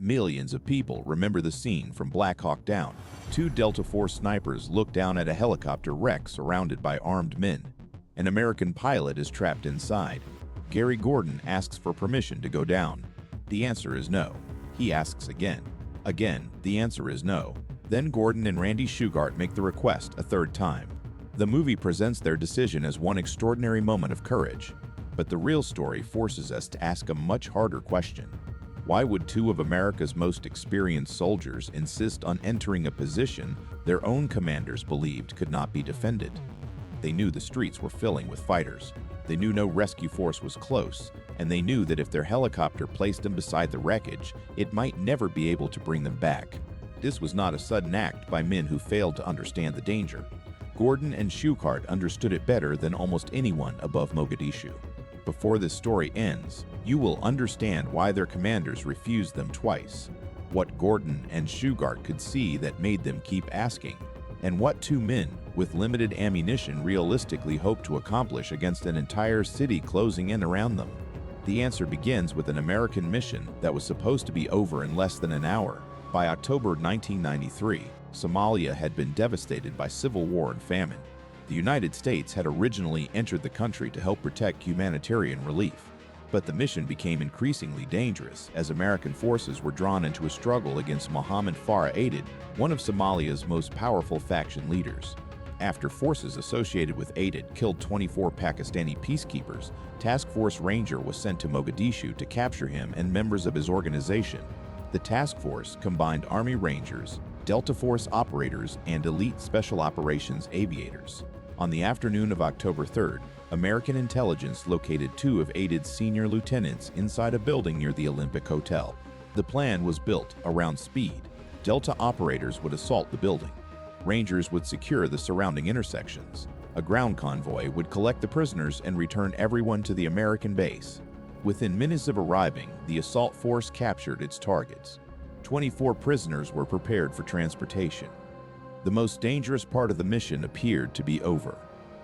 Millions of people remember the scene from Black Hawk Down. Two Delta Force snipers look down at a helicopter wreck surrounded by armed men. An American pilot is trapped inside. Gary Gordon asks for permission to go down. The answer is no. He asks again. Again, the answer is no. Then Gordon and Randy Shughart make the request a third time. The movie presents their decision as one extraordinary moment of courage. But the real story forces us to ask a much harder question. Why would two of America's most experienced soldiers insist on entering a position their own commanders believed could not be defended? They knew the streets were filling with fighters. They knew no rescue force was close, and they knew that if their helicopter placed them beside the wreckage, it might never be able to bring them back. This was not a sudden act by men who failed to understand the danger. Gordon and Shughart understood it better than almost anyone above Mogadishu. Before this story ends, you will understand why their commanders refused them twice, what Gordon and Shughart could see that made them keep asking, and what two men with limited ammunition realistically hoped to accomplish against an entire city closing in around them. The answer begins with an American mission that was supposed to be over in less than an hour. By October 1993, Somalia had been devastated by civil war and famine. The United States had originally entered the country to help protect humanitarian relief, but the mission became increasingly dangerous as American forces were drawn into a struggle against Mohammed Farah Aidid, one of Somalia's most powerful faction leaders. After forces associated with Aidid killed 24 Pakistani peacekeepers, Task Force Ranger was sent to Mogadishu to capture him and members of his organization. The task force combined Army Rangers, Delta Force operators, and elite Special Operations aviators. On the afternoon of October 3rd, American intelligence located two of Aidid's senior lieutenants inside a building near the Olympic Hotel. The plan was built around speed. Delta operators would assault the building. Rangers would secure the surrounding intersections. A ground convoy would collect the prisoners and return everyone to the American base. Within minutes of arriving, the assault force captured its targets. 24 prisoners were prepared for transportation. The most dangerous part of the mission appeared to be over.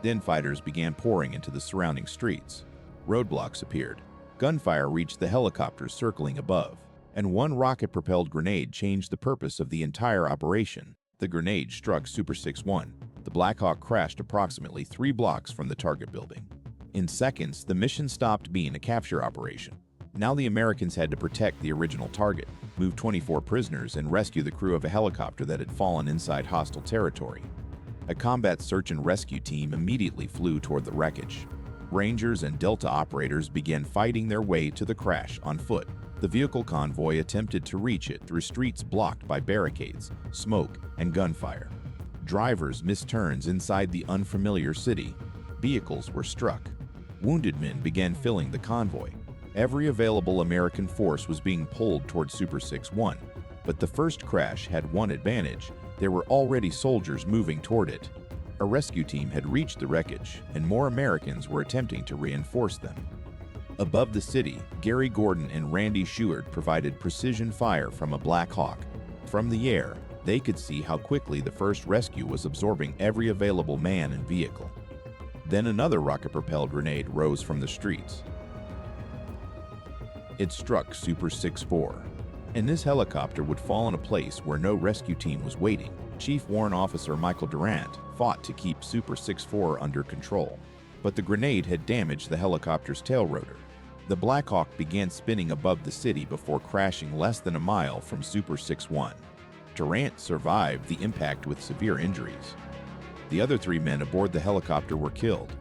Then fighters began pouring into the surrounding streets. Roadblocks appeared. Gunfire reached the helicopters circling above, and one rocket-propelled grenade changed the purpose of the entire operation. The grenade struck Super 6-1. The Black Hawk crashed approximately 3 blocks from the target building. In seconds, the mission stopped being a capture operation. Now the Americans had to protect the original target, move 24 prisoners, and rescue the crew of a helicopter that had fallen inside hostile territory. A combat search and rescue team immediately flew toward the wreckage. Rangers and Delta operators began fighting their way to the crash on foot. The vehicle convoy attempted to reach it through streets blocked by barricades, smoke, and gunfire. Drivers missed turns inside the unfamiliar city. Vehicles were struck. Wounded men began filling the convoy. Every available American force was being pulled toward Super 6-1, but the first crash had one advantage: there were already soldiers moving toward it. A rescue team had reached the wreckage, and more Americans were attempting to reinforce them. Above the city, Gary Gordon and Randy Shughart provided precision fire from a Black Hawk. From the air, they could see how quickly the first rescue was absorbing every available man and vehicle. Then another rocket-propelled grenade rose from the streets. It struck Super 6-4, and this helicopter would fall in a place where no rescue team was waiting. Chief Warrant Officer Michael Durant fought to keep Super 6-4 under control, but the grenade had damaged the helicopter's tail rotor. The Black Hawk began spinning above the city before crashing less than a mile from Super 6-1. Durant survived the impact with severe injuries. The other 3 men aboard the helicopter were killed.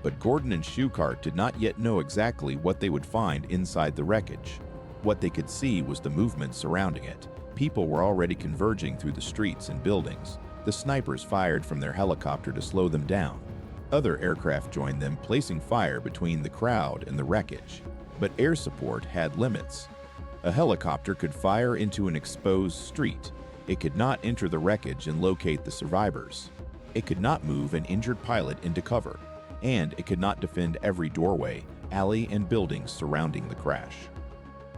But Gordon and Shughart did not yet know exactly what they would find inside the wreckage. What they could see was the movement surrounding it. People were already converging through the streets and buildings. The snipers fired from their helicopter to slow them down. Other aircraft joined them, placing fire between the crowd and the wreckage. But air support had limits. A helicopter could fire into an exposed street. It could not enter the wreckage and locate the survivors. It could not move an injured pilot into cover. And it could not defend every doorway, alley, and building surrounding the crash.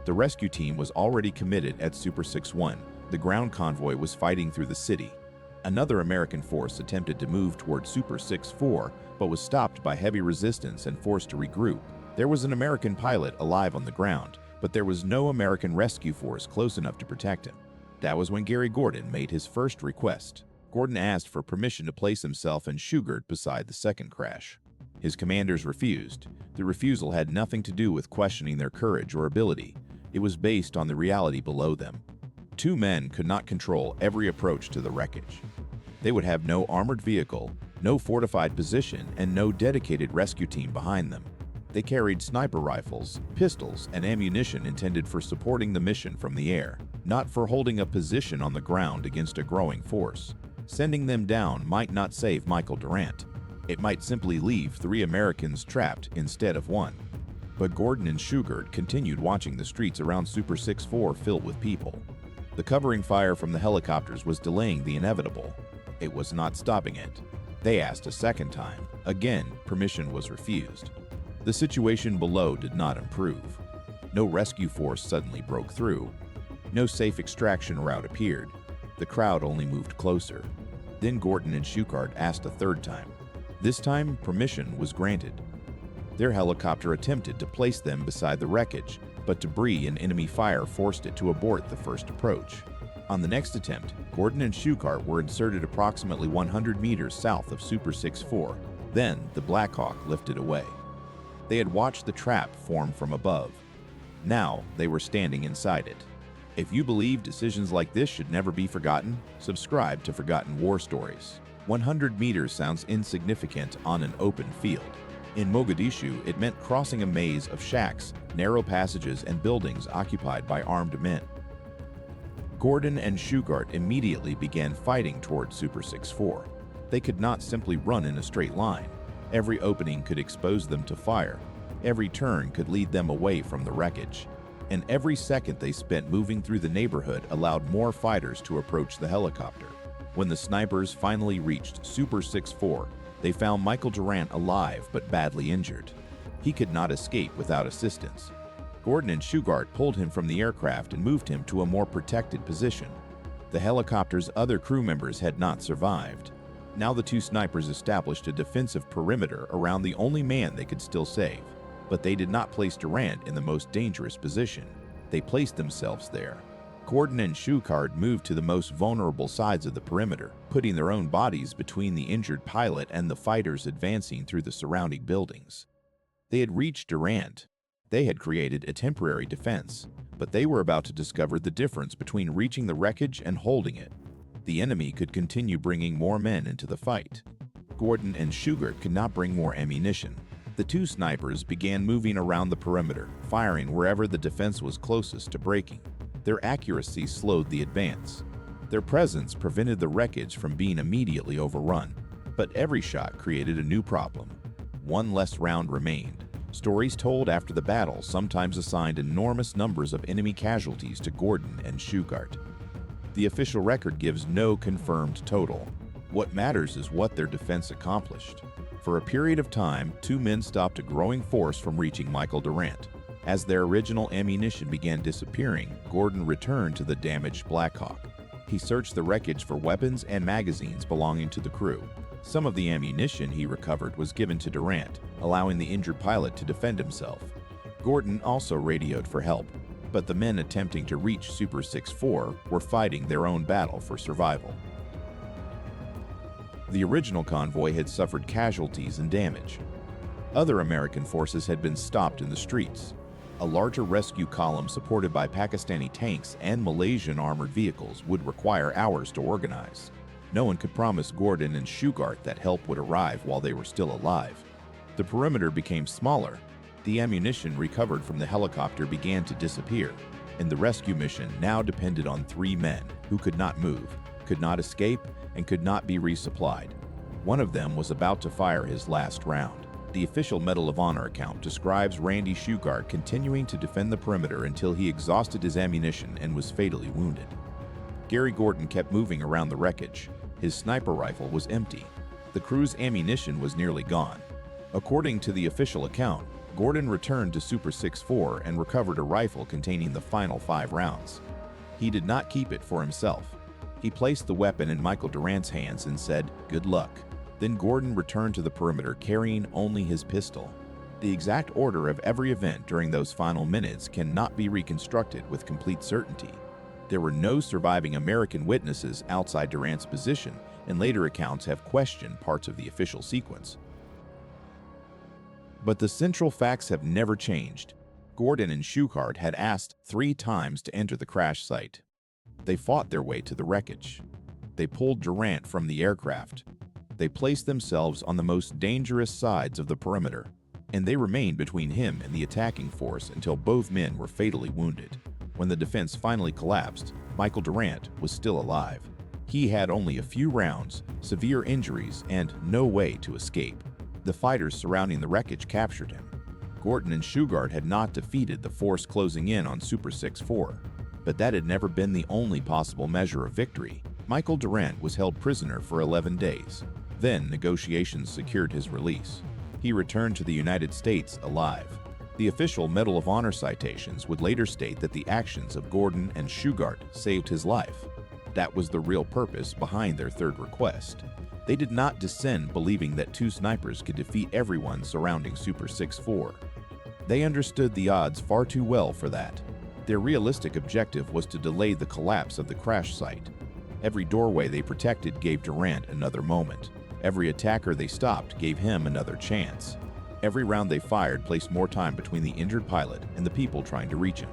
The rescue team was already committed at Super 6-1. The ground convoy was fighting through the city. Another American force attempted to move toward Super 6-4, but was stopped by heavy resistance and forced to regroup. There was an American pilot alive on the ground, but there was no American rescue force close enough to protect him. That was when Gary Gordon made his first request. Gordon asked for permission to place himself and Shughart beside the second crash. His commanders refused. The refusal had nothing to do with questioning their courage or ability. It was based on the reality below them. Two men could not control every approach to the wreckage. They would have no armored vehicle, no fortified position, and no dedicated rescue team behind them. They carried sniper rifles, pistols, and ammunition intended for supporting the mission from the air, not for holding a position on the ground against a growing force. Sending them down might not save Michael Durant. It might simply leave 3 Americans trapped instead of 1. But Gordon and Shughart continued watching the streets around Super 6-4 filled with people. The covering fire from the helicopters was delaying the inevitable. It was not stopping it. They asked a second time. Again, permission was refused. The situation below did not improve. No rescue force suddenly broke through. No safe extraction route appeared. The crowd only moved closer. Then Gordon and Shughart asked a third time. This time, permission was granted. Their helicopter attempted to place them beside the wreckage, but debris and enemy fire forced it to abort the first approach. On the next attempt, Gordon and Shughart were inserted approximately 100 meters south of Super 6-4. Then, the Black Hawk lifted away. They had watched the trap form from above. Now, they were standing inside it. If you believe decisions like this should never be forgotten, subscribe to Forgotten War Stories. 100 meters sounds insignificant on an open field. In Mogadishu, it meant crossing a maze of shacks, narrow passages, and buildings occupied by armed men. Gordon and Shughart immediately began fighting toward Super 6-4. They could not simply run in a straight line. Every opening could expose them to fire. Every turn could lead them away from the wreckage. And every second they spent moving through the neighborhood allowed more fighters to approach the helicopter. When the snipers finally reached Super 6-4, they found Michael Durant alive but badly injured. He could not escape without assistance. Gordon and Shughart pulled him from the aircraft and moved him to a more protected position. The helicopter's other crew members had not survived. Now the 2 snipers established a defensive perimeter around the only man they could still save. But they did not place Durant in the most dangerous position. They placed themselves there. Gordon and Shughart moved to the most vulnerable sides of the perimeter, putting their own bodies between the injured pilot and the fighters advancing through the surrounding buildings. They had reached Durant. They had created a temporary defense, but they were about to discover the difference between reaching the wreckage and holding it. The enemy could continue bringing more men into the fight. Gordon and Shughart could not bring more ammunition. The 2 snipers began moving around the perimeter, firing wherever the defense was closest to breaking. Their accuracy slowed the advance. Their presence prevented the wreckage from being immediately overrun. But every shot created a new problem. 1 less round remained. Stories told after the battle sometimes assigned enormous numbers of enemy casualties to Gordon and Shughart. The official record gives no confirmed total. What matters is what their defense accomplished. For a period of time, 2 men stopped a growing force from reaching Michael Durant. As their original ammunition began disappearing, Gordon returned to the damaged Black Hawk. He searched the wreckage for weapons and magazines belonging to the crew. Some of the ammunition he recovered was given to Durant, allowing the injured pilot to defend himself. Gordon also radioed for help, but the men attempting to reach Super 6-4 were fighting their own battle for survival. The original convoy had suffered casualties and damage. Other American forces had been stopped in the streets. A larger rescue column supported by Pakistani tanks and Malaysian armored vehicles would require hours to organize. No one could promise Gordon and Shughart that help would arrive while they were still alive. The perimeter became smaller. The ammunition recovered from the helicopter began to disappear, and the rescue mission now depended on 3 men who could not move, could not escape, and could not be resupplied. One of them was about to fire his last round. The official Medal of Honor account describes Randy Shughart continuing to defend the perimeter until he exhausted his ammunition and was fatally wounded. Gary Gordon kept moving around the wreckage. His sniper rifle was empty. The crew's ammunition was nearly gone. According to the official account, Gordon returned to Super 6-4 and recovered a rifle containing the final 5 rounds. He did not keep it for himself. He placed the weapon in Michael Durant's hands and said, "Good luck." Then Gordon returned to the perimeter carrying only his pistol. The exact order of every event during those final minutes cannot be reconstructed with complete certainty. There were no surviving American witnesses outside Durant's position, and later accounts have questioned parts of the official sequence. But the central facts have never changed. Gordon and Shughart had asked 3 times to enter the crash site. They fought their way to the wreckage. They pulled Durant from the aircraft. They placed themselves on the most dangerous sides of the perimeter, and they remained between him and the attacking force until both men were fatally wounded. When the defense finally collapsed, Michael Durant was still alive. He had only a few rounds, severe injuries, and no way to escape. The fighters surrounding the wreckage captured him. Gordon and Shughart had not defeated the force closing in on Super 6-4, but that had never been the only possible measure of victory. Michael Durant was held prisoner for 11 days. Then negotiations secured his release. He returned to the United States alive. The official Medal of Honor citations would later state that the actions of Gordon and Shughart saved his life. That was the real purpose behind their third request. They did not descend believing that 2 snipers could defeat everyone surrounding Super 6-4. They understood the odds far too well for that. Their realistic objective was to delay the collapse of the crash site. Every doorway they protected gave Durant another moment. Every attacker they stopped gave him another chance. Every round they fired placed more time between the injured pilot and the people trying to reach him.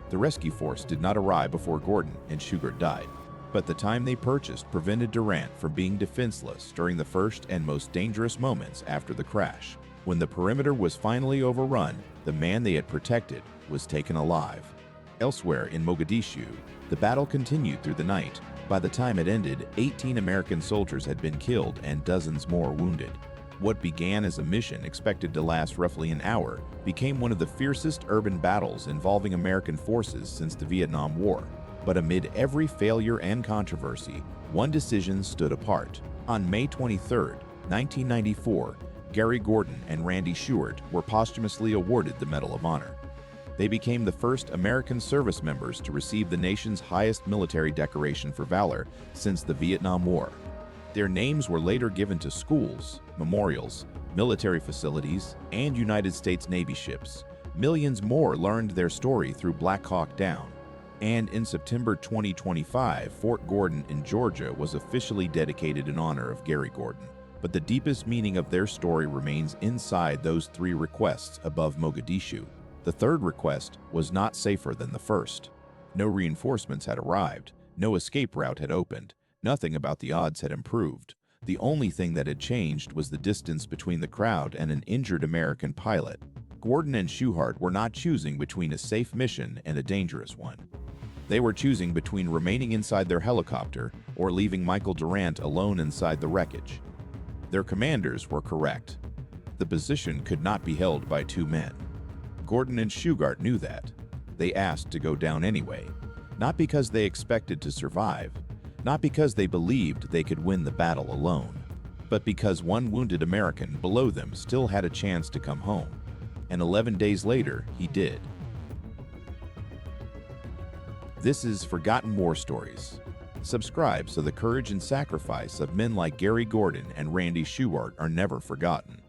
The rescue force did not arrive before Gordon and Shughart died, but the time they purchased prevented Durant from being defenseless during the first and most dangerous moments after the crash. When the perimeter was finally overrun, the man they had protected was taken alive. Elsewhere in Mogadishu, the battle continued through the night. By the time it ended, 18 American soldiers had been killed and dozens more wounded. What began as a mission expected to last roughly an hour became one of the fiercest urban battles involving American forces since the Vietnam War. But amid every failure and controversy, one decision stood apart. On May 23, 1994, Gary Gordon and Randy Shughart were posthumously awarded the Medal of Honor. They became the first American service members to receive the nation's highest military decoration for valor since the Vietnam War. Their names were later given to schools, memorials, military facilities, and United States Navy ships. Millions more learned their story through Black Hawk Down. And in September 2025, Fort Gordon in Georgia was officially dedicated in honor of Gary Gordon. But the deepest meaning of their story remains inside those 3 requests above Mogadishu. The third request was not safer than the first. No reinforcements had arrived, no escape route had opened, nothing about the odds had improved. The only thing that had changed was the distance between the crowd and an injured American pilot. Gordon and Shughart were not choosing between a safe mission and a dangerous one. They were choosing between remaining inside their helicopter or leaving Michael Durant alone inside the wreckage. Their commanders were correct. The position could not be held by 2 men. Gordon and Shughart knew that. They asked to go down anyway, not because they expected to survive, not because they believed they could win the battle alone, but because one wounded American below them still had a chance to come home. And 11 days later, he did. This is Forgotten War Stories. Subscribe so the courage and sacrifice of men like Gary Gordon and Randy Shughart are never forgotten.